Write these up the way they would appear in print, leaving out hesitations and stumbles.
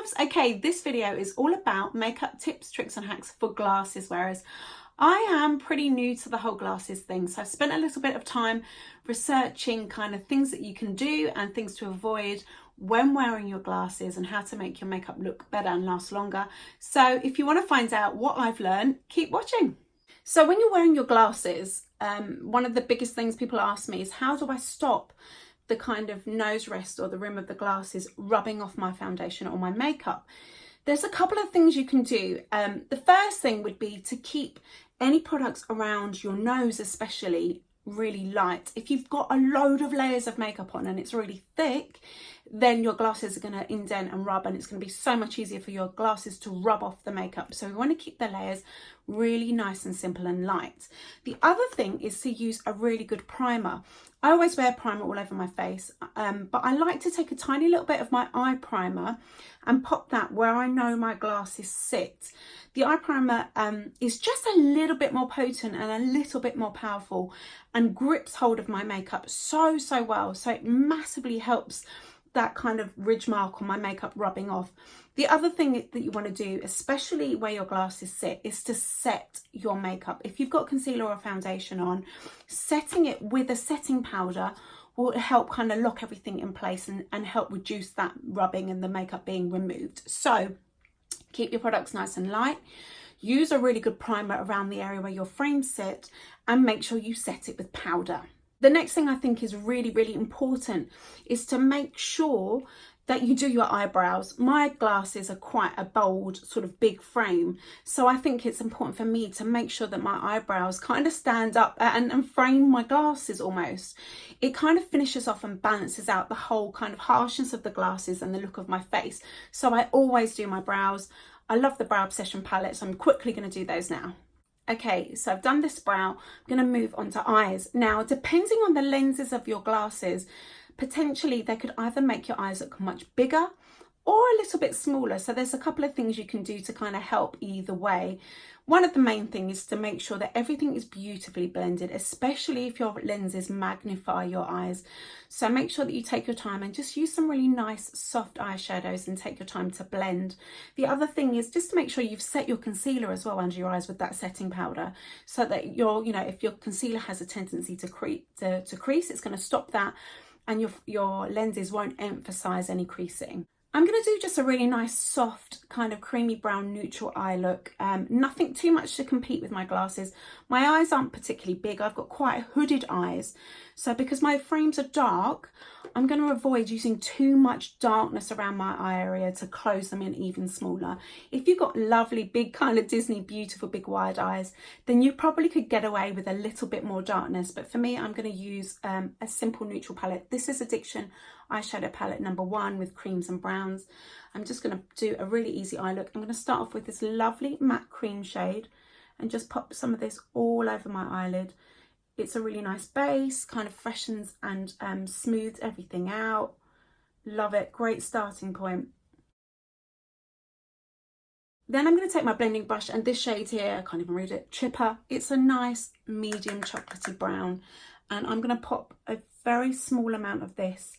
loves. Okay, this video is all about makeup tips, tricks and hacks for glasses wearers. I am pretty new to the whole glasses thing, so I've spent a little bit of time researching kind of things that you can do and things to avoid when wearing your glasses and how to make your makeup look better and last longer. So if you want to find out what I've learned, keep watching. So when you're wearing your glasses, one of the biggest things people ask me is, how do I stop the kind of nose rest or the rim of the glasses rubbing off my foundation or my makeup? There's a couple of things you can do. The first thing would be to keep any products around your nose especially really light. If you've got a load of layers of makeup on and it's really thick, then your glasses are going to indent and rub, and it's going to be so much easier for your glasses to rub off the makeup. So we want to keep the layers really nice and simple and light. The other thing is to use a really good primer. I always wear primer all over my face, but I like to take a tiny little bit of my eye primer and pop that where I know my glasses sit. The eye primer is just a little bit more potent and a little bit more powerful and grips hold of my makeup so well. So it massively helps that kind of ridge mark on my makeup rubbing off. The other thing that you want to do, especially where your glasses sit, is to set your makeup. If you've got concealer or foundation on, setting it with a setting powder will help kind of lock everything in place and help reduce that rubbing and the makeup being removed. So keep your products nice and light. Use a really good primer around the area where your frames sit, and make sure you set it with powder. The next thing I think is really important is to make sure that you do your eyebrows. My glasses are quite a bold, sort of big frame, so I think it's important for me to make sure that my eyebrows kind of stand up and frame my glasses almost. It kind of finishes off and balances out the whole kind of harshness of the glasses and the look of my face. So I always do my brows. I love the Brow Obsession palette, so I'm quickly going to do those now. Okay, so I've done this brow. I'm going to move on to eyes. Now, depending on the lenses of your glasses, potentially they could either make your eyes look much bigger or a little bit smaller. So there's a couple of things you can do to kind of help either way. One of the main things is to make sure that everything is beautifully blended, especially if your lenses magnify your eyes. So make sure that you take your time and just use some really nice soft eyeshadows and take your time to blend. The other thing is just to make sure you've set your concealer as well under your eyes with that setting powder, so that if your concealer has a tendency to crease, it's going to stop that, and your lenses won't emphasize any creasing. I'm going to do just a really nice soft kind of creamy brown neutral eye look. Nothing too much to compete with my glasses. My eyes aren't particularly big. I've got quite hooded eyes. So because my frames are dark, I'm going to avoid using too much darkness around my eye area to close them in even smaller. If you've got lovely big kind of Disney beautiful big wide eyes, then you probably could get away with a little bit more darkness. But for me, I'm going to use a simple neutral palette. This is Addiction eyeshadow palette number 1 with creams and browns. I'm just going to do a really easy eye look. I'm going to start off with this lovely matte cream shade and just pop some of this all over my eyelid. It's a really nice base, kind of freshens and smooths everything out. Love it, great starting point. Then I'm going to take my blending brush, and this shade here, I can't even read it, Chipper. It's a nice medium chocolatey brown, and I'm going to pop a very small amount of this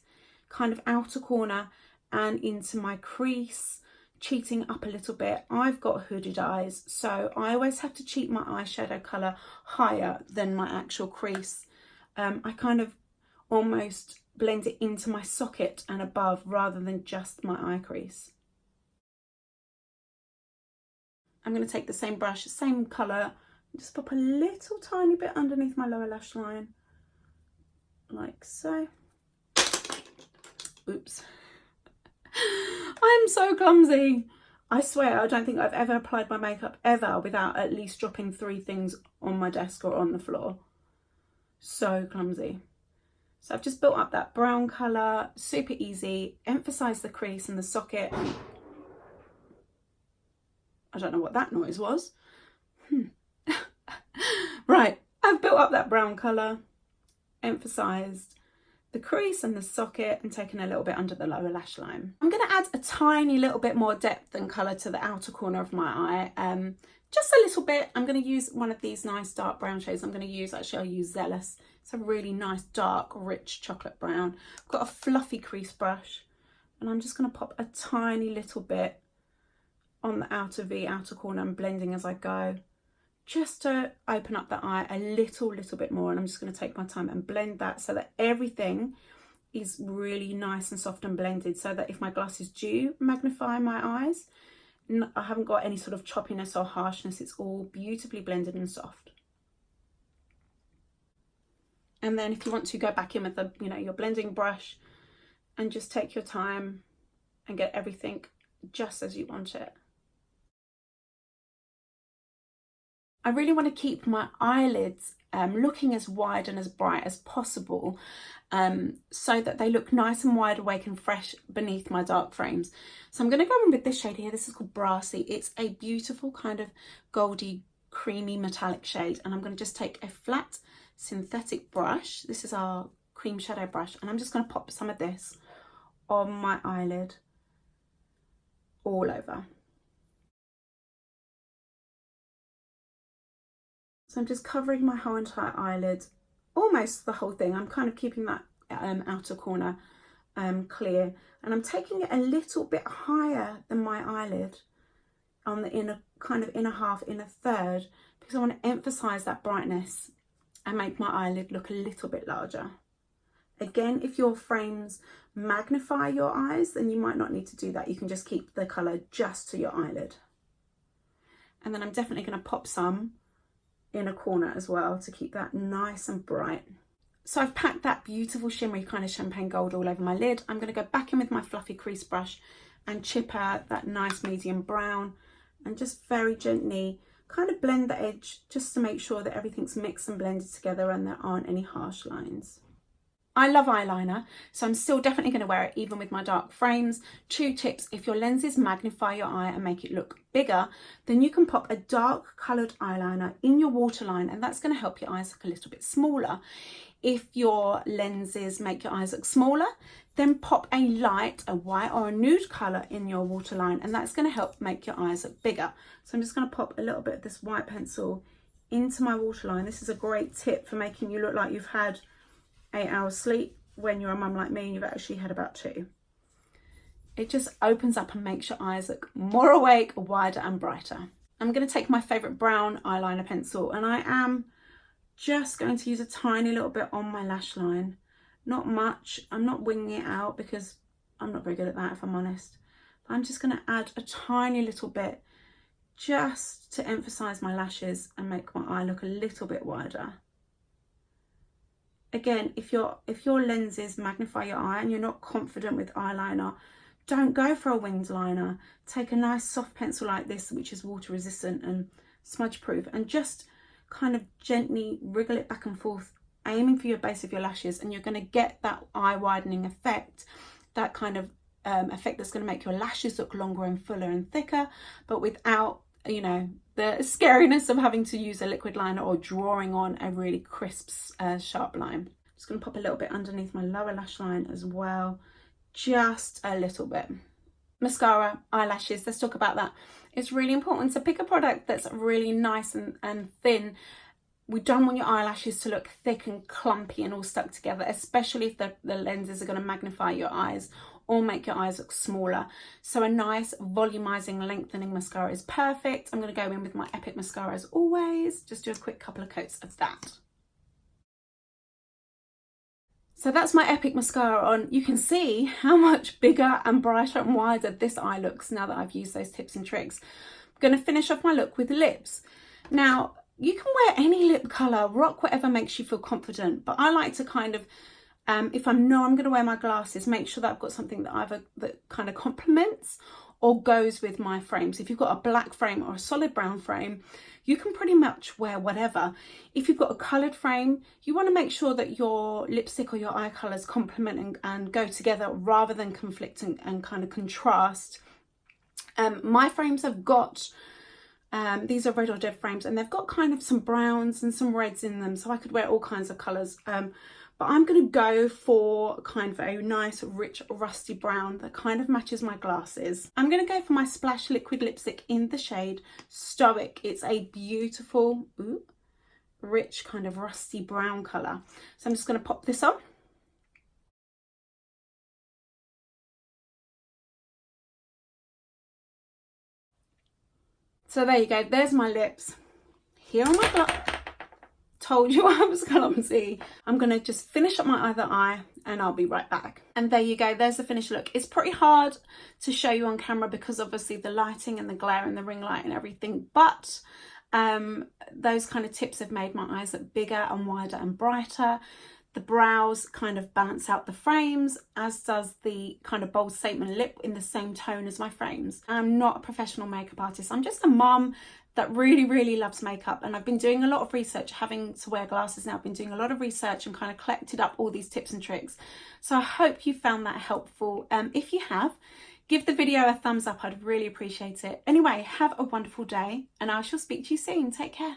kind of outer corner and into my crease, cheating up a little bit. I've got hooded eyes, so I always have to cheat my eyeshadow colour higher than my actual crease. I kind of almost blend it into my socket and above rather than just my eye crease. I'm going to take the same brush, same colour, and just pop a little tiny bit underneath my lower lash line, like so. Oops. I'm so clumsy. I swear I don't think I've ever applied my makeup ever without at least dropping 3 things on my desk or on the floor. So clumsy. So I've just built up that brown colour, super easy, emphasise the crease and the socket. I don't know what that noise was. Right, I've built up that brown colour, emphasised the crease and the socket, and taken a little bit under the lower lash line. I'm going to add a tiny little bit more depth and colour to the outer corner of my eye. Just a little bit. I'm going to use one of these nice dark brown shades. I'll use Zealous. It's a really nice dark rich chocolate brown. I've got a fluffy crease brush And I'm just going to pop a tiny little bit on the outer corner and blending as I go, just to open up the eye a little bit more. And I'm just going to take my time and blend that so that everything is really nice and soft and blended, so that if my glasses do magnify my eyes, I haven't got any sort of choppiness or harshness. It's all beautifully blended and soft. And then if you want to, go back in with the, your blending brush and just take your time and get everything just as you want it. I really want to keep my eyelids looking as wide and as bright as possible, so that they look nice and wide awake and fresh beneath my dark frames. So I'm going to go in with this shade here. This is called Brassy. It's a beautiful kind of goldy, creamy, metallic shade. And I'm going to just take a flat synthetic brush. This is our cream shadow brush. And I'm just going to pop some of this on my eyelid all over. So I'm just covering my whole entire eyelid, almost the whole thing. I'm kind of keeping that outer corner clear. And I'm taking it a little bit higher than my eyelid on the inner half, inner third, because I want to emphasize that brightness and make my eyelid look a little bit larger. Again, if your frames magnify your eyes, then you might not need to do that. You can just keep the color just to your eyelid. And then I'm definitely going to pop some in a corner as well to keep that nice and bright. So I've packed that beautiful shimmery kind of champagne gold all over my lid. I'm going to go back in with my fluffy crease brush and chip out that nice medium brown and just very gently kind of blend the edge just to make sure that everything's mixed and blended together and there aren't any harsh lines. I love eyeliner, so I'm still definitely going to wear it even with my dark frames. 2 tips: if your lenses magnify your eye and make it look bigger, then you can pop a dark coloured eyeliner in your waterline, and that's going to help your eyes look a little bit smaller. If your lenses make your eyes look smaller, then pop a light, a white or a nude colour in your waterline, and that's going to help make your eyes look bigger. So I'm just going to pop a little bit of this white pencil into my waterline. This is a great tip for making you look like you've had 8 hours sleep when you're a mum like me and you've actually had about 2. It just opens up and makes your eyes look more awake, wider and brighter. I'm going to take my favourite brown eyeliner pencil and I am just going to use a tiny little bit on my lash line. Not much. I'm not winging it out because I'm not very good at that, if I'm honest. But I'm just going to add a tiny little bit just to emphasise my lashes and make my eye look a little bit wider. Again, if your lenses magnify your eye and you're not confident with eyeliner, don't go for a winged liner. Take a nice soft pencil like this, which is water resistant and smudge proof, and just kind of gently wriggle it back and forth, aiming for your base of your lashes, and you're going to get that eye widening effect, that kind of effect that's going to make your lashes look longer and fuller and thicker, but without, the scariness of having to use a liquid liner or drawing on a really crisp, sharp line. Just going to pop a little bit underneath my lower lash line as well, just a little bit. Mascara, eyelashes, let's talk about that. It's really important to pick a product that's really nice and thin. We don't want your eyelashes to look thick and clumpy and all stuck together, especially if the lenses are going to magnify your eyes or make your eyes look smaller. So a nice volumizing, lengthening mascara is perfect. I'm going to go in with my Epic mascara as always. Just do a quick couple of coats of that. So that's my Epic mascara on. You can see how much bigger and brighter and wider this eye looks now that I've used those tips and tricks. I'm going to finish off my look with lips. Now, you can wear any lip colour, rock whatever makes you feel confident, but I like to kind of, if I know I'm going to wear my glasses, make sure that I've got something that kind of complements or goes with my frames. If you've got a black frame or a solid brown frame, you can pretty much wear whatever. If you've got a coloured frame, you want to make sure that your lipstick or your eye colours complement and go together rather than conflict and kind of contrast. My frames have got, these are Red or Dead frames, and they've got kind of some browns and some reds in them, so I could wear all kinds of colours. But I'm going to go for kind of a nice, rich, rusty brown that kind of matches my glasses. I'm going to go for my Splash liquid lipstick in the shade Stoic. It's a beautiful, rich, kind of rusty brown colour. So I'm just going to pop this on. So there you go, there's my lips. Here are my gloss. Told you I was clumsy. I'm gonna just finish up my other eye and I'll be right back. And there you go, there's the finished look. It's pretty hard to show you on camera because obviously the lighting and the glare and the ring light and everything, but those kind of tips have made my eyes look bigger and wider and brighter. The brows kind of balance out the frames, as does the kind of bold statement lip in the same tone as my frames. I'm not a professional makeup artist. I'm just a mum that really loves makeup, and I've been doing a lot of research, having to wear glasses now. I've been doing a lot of research and kind of collected up all these tips and tricks. So I hope you found that helpful. If you have, give the video a thumbs up. I'd really appreciate it. Anyway, have a wonderful day and I shall speak to you soon. Take care.